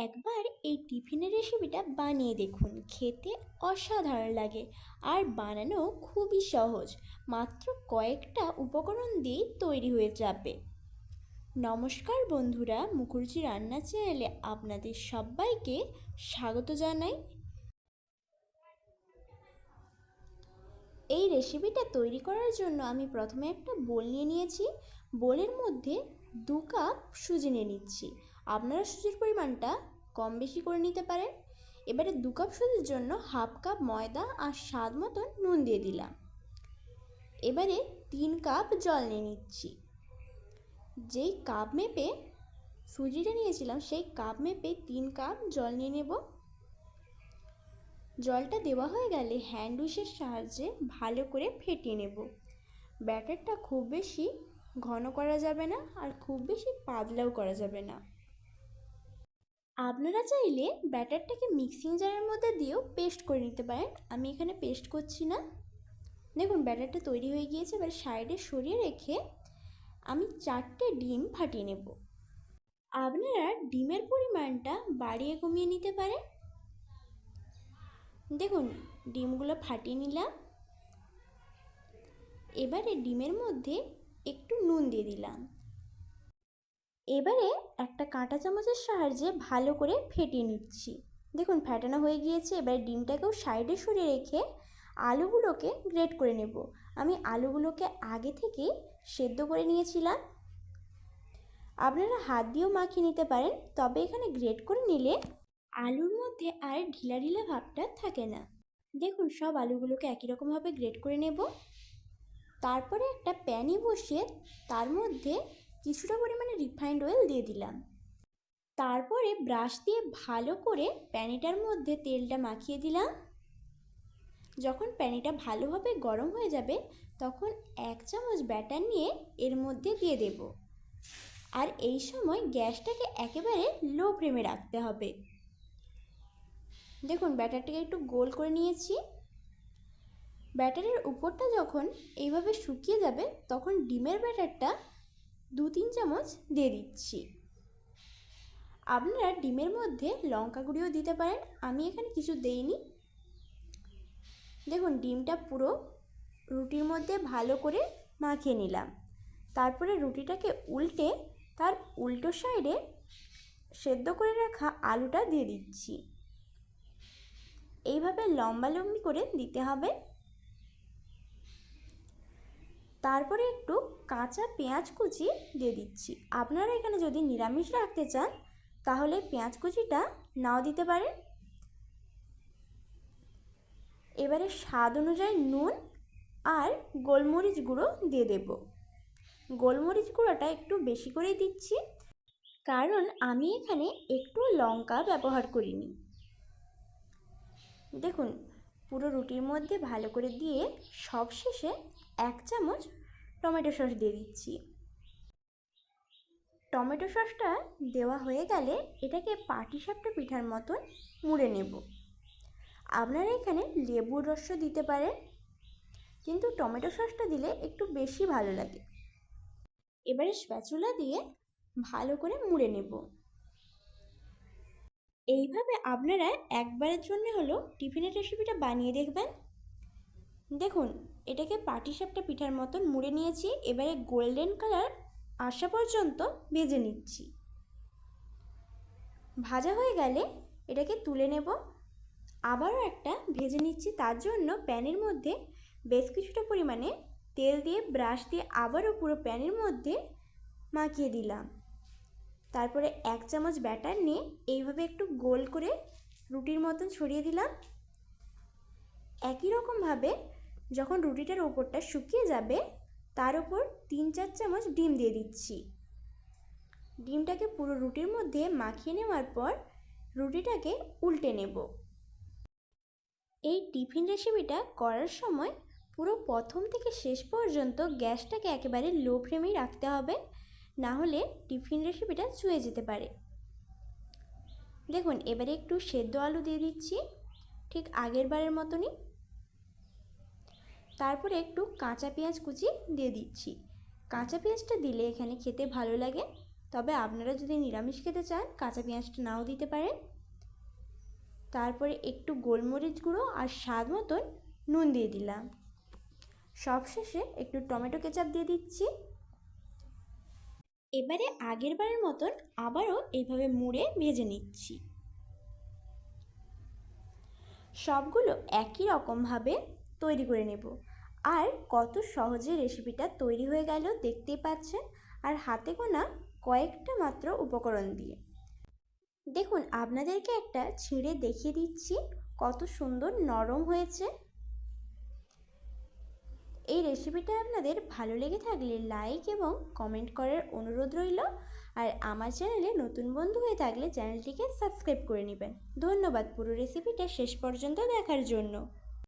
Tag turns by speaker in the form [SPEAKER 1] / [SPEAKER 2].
[SPEAKER 1] একবার এই টিফিনের রেসিপিটা বানিয়ে দেখুন, খেতে অসাধারণ লাগে আর বানানো খুবই সহজ। মাত্র কয়েকটা উপকরণ দিয়েই তৈরি হয়ে যাবে। নমস্কার বন্ধুরা, মুখুর্জি রান্না চ্যানেলে আপনাদের সবাইকে স্বাগত জানাই। এই রেসিপিটা তৈরি করার জন্য আমি প্রথমে একটা বোল নিয়ে নিয়েছি। বোলের মধ্যে 2 কাপ সুজি নিয়ে নিচ্ছি। আপনারা সুজির পরিমাণটা কম বেশি করে নিতে পারেন। এবারে 2 কাপ সুজির জন্য হাফ কাপ ময়দা আর স্বাদ মতন নুন দিয়ে দিলাম। এবারে 3 কাপ জল নিয়ে নিচ্ছি। যেই কাপ মেপে সুজিটা নিয়েছিলাম সেই কাপ মেপে 3 কাপ জল নিয়ে নেব। জলটা দেওয়া হয়ে গেলে হ্যান্ড উইশের সাহায্যে ভালো করে ফেটিয়ে নেব। ব্যাটারটা খুব বেশি ঘন করা যাবে না আর খুব বেশি পাতলাও করা যাবে না। আপনারা চাইলে ব্যাটারটাকে মিক্সিং জারের মধ্যে দিয়েও পেস্ট করে নিতে পারেন। আমি এখানে পেস্ট করছি না। দেখুন ব্যাটারটা তৈরি হয়ে গিয়েছে। এবার সাইডে সরিয়ে রেখে আমি 4টে ডিম ফাটিয়ে নেব। আপনারা ডিমের পরিমাণটা বাড়িয়ে কমিয়ে নিতে পারেন। দেখুন ডিমগুলো ফাটিয়ে নিলাম। এবারে ডিমের মধ্যে একটু নুন দিয়ে দিলাম। এবারে একটা কাঁটা চামচের সাহায্যে ভালো করে ফেটিয়ে নিচ্ছি। দেখুন ফেটানো হয়ে গিয়েছে। এবার ডিমটাকেও সাইডে সরিয়ে রেখে আলুগুলোকে গ্রেট করে নেব। আমি আলুগুলোকে আগে থেকেই সেদ্ধ করে নিয়েছিলাম। আপনারা হাত দিয়েও মাখিয়ে নিতে পারেন, তবে এখানে গ্রেট করে নিলে আলুর মধ্যে আর ঢিলা ঢিলা ভাবটা থাকে না। দেখুন সব আলুগুলোকে একই রকমভাবে গ্রেট করে নেব। তারপরে একটা প্যানে বসিয়ে তার মধ্যে কিছুটা পরিমাণে রিফাইন্ড অয়েল দিয়ে দিলাম। তারপরে ব্রাশ দিয়ে ভালো করে প্যানিটার মধ্যে তেলটা মাখিয়ে দিলাম। যখন প্যানিটা ভালোভাবে গরম হয়ে যাবে তখন 1 চামচ ব্যাটার নিয়ে এর মধ্যে দিয়ে দেব। আর এই সময় গ্যাসটাকে একেবারে লো ফ্লেমে রাখতে হবে। দেখুন ব্যাটারটাকে একটু গোল করে নিয়েছি। ব্যাটারের উপরটা যখন এইভাবে শুকিয়ে যাবে তখন ডিমের ব্যাটারটা 2-3 চামচ দিয়ে দিচ্ছি। আপনারা ডিমের মধ্যে লঙ্কা গুঁড়িও দিতে পারেন, আমি এখানে কিছু দেইনি। দেখুন ডিমটা পুরো রুটির মধ্যে ভালো করে মাখিয়ে নিলাম। তারপরে রুটিটাকে উল্টে তার উল্টো সাইডে সেদ্ধ করে রাখা আলুটা দিয়ে দিচ্ছি। এইভাবে লম্বালম্বি করে দিতে হবে। তারপরে একটু কাঁচা পেঁয়াজ কুচি দিয়ে দিচ্ছি। আপনারা এখানে যদি নিরামিষ রাখতে চান তাহলে পেঁয়াজ কুচিটা নাও দিতে পারেন। এবারে স্বাদ অনুযায়ী নুন আর গোলমরিচ গুঁড়ো দিয়ে দেব। গোলমরিচ গুঁড়োটা একটু বেশি করেই দিচ্ছি, কারণ আমি এখানে একটু লঙ্কা ব্যবহার করিনি। দেখুন পুরো রুটির মধ্যে ভালো করে দিয়ে সবশেষে 1 চামচ টমেটো সস দিয়ে দিচ্ছি। টমেটো সসটা দেওয়া হয়ে গেলে এটাকে পাটিসাপটা পিঠার মতন মুড়ে নেব। আপনারা এখানে লেবুর রসও দিতে পারেন, কিন্তু টমেটো সসটা দিলে একটু বেশি ভালো লাগে। এবারে স্প্যাচুলা দিয়ে ভালো করে মুড়ে নেব। এইভাবে আপনারা একবারের জন্য হলো টিফিনের রেসিপিটা বানিয়ে দেখবেন। দেখুন এটাকে পাটিসাপটা পিঠার মতন মুড়ে নিয়েছি। এবারে গোল্ডেন কালার আসা পর্যন্ত ভেজে নিচ্ছি। ভাজা হয়ে গেলে এটাকে তুলে নেব। আবারও একটা ভেজে নিচ্ছি। তার জন্য প্যানের মধ্যে বেশ কিছুটা পরিমাণে তেল দিয়ে ব্রাশ দিয়ে আবারও পুরো প্যানের মধ্যে মাখিয়ে দিলাম। তারপরে 1 চামচ ব্যাটার নিয়ে এইভাবে একটু গোল করে রুটির মতন ছড়িয়ে দিলাম। একই রকমভাবে যখন রুটিটার ওপরটা শুকিয়ে যাবে তার উপর 3-4 চামচ ডিম দিয়ে দিচ্ছি। ডিমটাকে পুরো রুটির মধ্যে মাখিয়ে নেওয়ার পর রুটিটাকে উল্টে নেব। এই টিফিন রেসিপিটা করার সময় পুরো প্রথম থেকে শেষ পর্যন্ত গ্যাসটাকে একেবারে লো ফ্লেমেই রাখতে হবে, না হলে টিফিন রেসিপিটা চুয়ে যেতে পারে। দেখুন এবারে একটু সেদ্ধ আলু দিয়ে দিচ্ছি, ঠিক আগের বারের মতনই। তারপরে একটু কাঁচা পেঁয়াজ কুচি দিয়ে দিচ্ছি। কাঁচা পেঁয়াজটা দিলে এখানে খেতে ভালো লাগে। তবে আপনারা যদি নিরামিষ খেতে চান কাঁচা পেঁয়াজটা নাও দিতে পারেন। তারপরে একটু গোলমরিচ গুঁড়ো আর স্বাদ মতন নুন দিয়ে দিলাম। সবশেষে একটু টমেটো কেচাপ দিয়ে দিচ্ছি। এবারে আগের বারের মতন আবারও এইভাবে মুড়ে ভেজে নিচ্ছি। সবগুলো একই রকমভাবে তৈরি করে নেব। আর কত সহজে রেসিপিটা তৈরি হয়ে গেল দেখতেই পাচ্ছেন, আর হাতে গোনা কয়েকটা মাত্র উপকরণ দিয়ে। দেখুন আপনাদেরকে একটা ছিঁড়ে দেখিয়ে দিচ্ছি কত সুন্দর নরম হয়েছে। এই রেসিপিটা আপনাদের ভালো লেগে থাকলে লাইক এবং কমেন্ট করার অনুরোধ রইল। আর আমার চ্যানেলে নতুন বন্ধু হয়ে থাকলে চ্যানেলটিকে সাবস্ক্রাইব করে নেবেন। ধন্যবাদ পুরো রেসিপিটা শেষ পর্যন্ত দেখার জন্য।